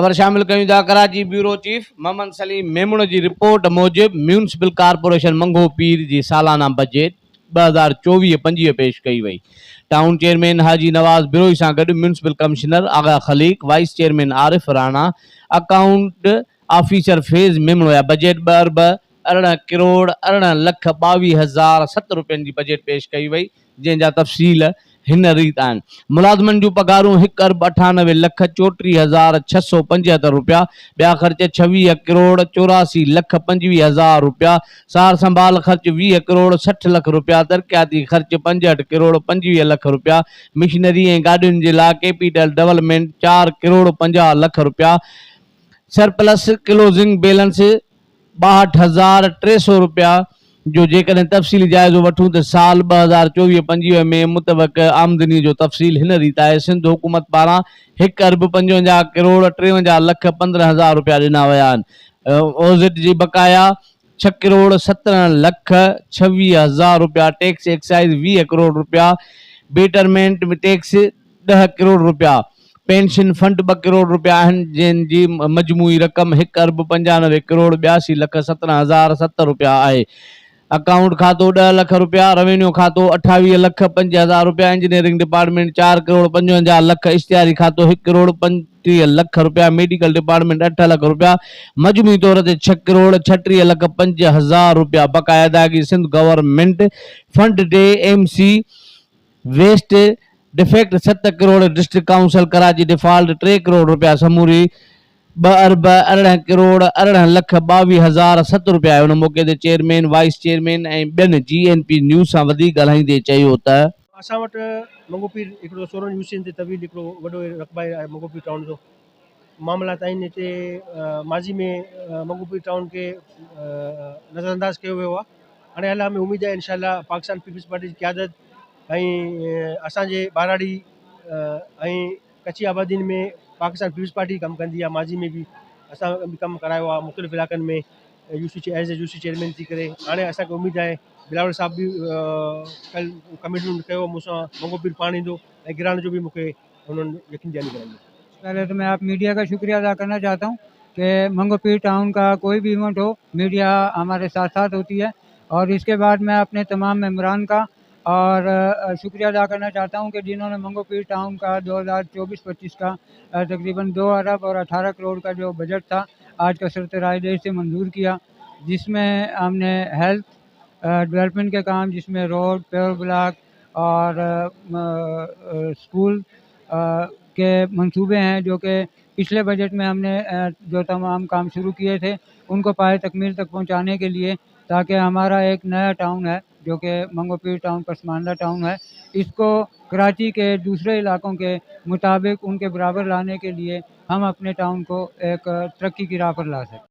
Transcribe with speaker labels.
Speaker 1: ख़बर शामिल कयूं था कराची ब्यूरो चीफ मोहम्मद सलीम मेमून जी रिपोर्ट मूजिब म्यूनिसिपल कारपोरेशन मंगो पीर जी सालाना बजट 2024-25 पेश कई वई। टाउन चेयरमैन हाजी नवाज बिरोई सां गॾु municipal commissioner Agha Khaliq, vice chairman Arif Rana, account officer Faiz Memon हुआ। बजट 14,18,22,007 रुपयनि जी बजट पेश कई वई, जंहिंजा तफ़सील हिन रीत आहिनि। मुलाज़िमनि जूं पगारूं 1,98,64,675 रुपया, ॿिया ख़र्च 26,84,25,000 रुपया, सार संभाल ख़र्च 20,60,00,000 रुपया, तरक़ियाती ख़र्च 65,25,00,000 रुपया, मिशनरी ऐं गाॾियुनि जे लाइ कैपिटल डेवलपमेंट 4,50,00,000 रुपया, सरप्लस क्लोजिंग बैलेंस 62,300 रुपया जो जेकॾहिं तफ़सीली जाइज़ो वठूं त साल 2024-25 में मुतवक़ आमदनी जो तफ़सील हिन रीत आहे। सिंध हुकूमत पारां 1,55,53,15,000 रुपया ॾिना विया आहिनि। ओज़िट जी बकाया 6,17,26,000 रुपया, टैक्स एक्साइज़ 20 करोड़ रुपया, बेटरमेंट टैक्स 10 करोड़ रुपया, पेंशन फंड 2 करोड़ रुपया आहिनि, जंहिंजी मजमूई रक़म 1,95,17,17,007 रुपया आहे। अकाउंट खातो 10 लख रुपया, रेवेन्यू खातो 28,05,000 रुपया, इंजीनियरिंग डिपार्टमेंट 4,55,00,000, इश्तिहारी खातो 1,35,00,000 रुपया, मेडिकल डिपार्टमेंट 8 लाख रुपया, मजमूई तौर ते 6,36,05,000 रुपया। बकाया अदायगी सिंध गवर्नमेंट फंड ते MC west defect 7 crore, district council Karachi default 3 crore रुपया, समूरी 2,18,22,007 रुपया। उन मौक़े ते चेयरमैन, वाइस चेयरमैन ऐं ॿियनि GNP न्यूज़ सां वधीक ॻाल्हाईंदे चयो त
Speaker 2: असां वटि मंगो पीर हिकिड़ो 16 यूनियन ते तवील हिकिड़ो वॾो रक़बा आहे मंगो पीर टाउन जो। मामलात आहिनि हिते माज़ी में मंगो पीर टाउन खे नज़रअंदाज कयो वियो आहे। हाणे अलाह में उमेदु आहे इंशाअल्लाह पाकिस्तान पीपल्स पार्टी जी क़यादत ऐं असांजे बाराड़ी ऐं कच्ची आबादियुनि में पाकिस्तान पीपल्स पार्टी कमु कंदी आहे। माज़ी में बि असां कमु करायो आहे मुख़्तलिफ़ इलाइक़नि में एज़ ए यूसी चेयरमैन थी करे। हाणे असांखे उमेदु आहे बिलावल साहब बि कल कमिटमेंट कयो मूंसां मंगो पीर पाण ईंदो ऐं गिराण जो भी मुझे उन्होंने यकीन दयानी कराई।
Speaker 3: पहले तो मैं आप मीडिया का शुक्रिया अदा करना चाहता हूँ कि मंगो पीर टाउन का कोई भी इवेंट हो मीडिया हमारे साथ साथ होती है। और इसके बाद मैं अपने तमाम मेम्बरान का और शुक्रिया अदा करना चाहता हूँ कि जिन्होंने मंगो पीर टाउन का 2024-25 का तकरीबन 2 अरब और 18 करोड़ का जो बजट था आज कसरत राय देश से मंजूर किया, जिसमें हमने हेल्थ डेवलपमेंट के काम, जिसमें रोड, पेवर ब्लॉक और स्कूल के मंसूबे हैं जो कि पिछले बजट में हमने जो तमाम काम शुरू किए थे उनको पाए तकमील तक पहुंचाने के लिए, ताकि हमारा एक नया टाउन है जो कि मंगो पीर टाउन पसमानदा टाउन है, इसको कराची के दूसरे इलाकों के मुताबिक उनके बराबर लाने के लिए हम अपने टाउन को एक तरक्की की राह पर ला सकें।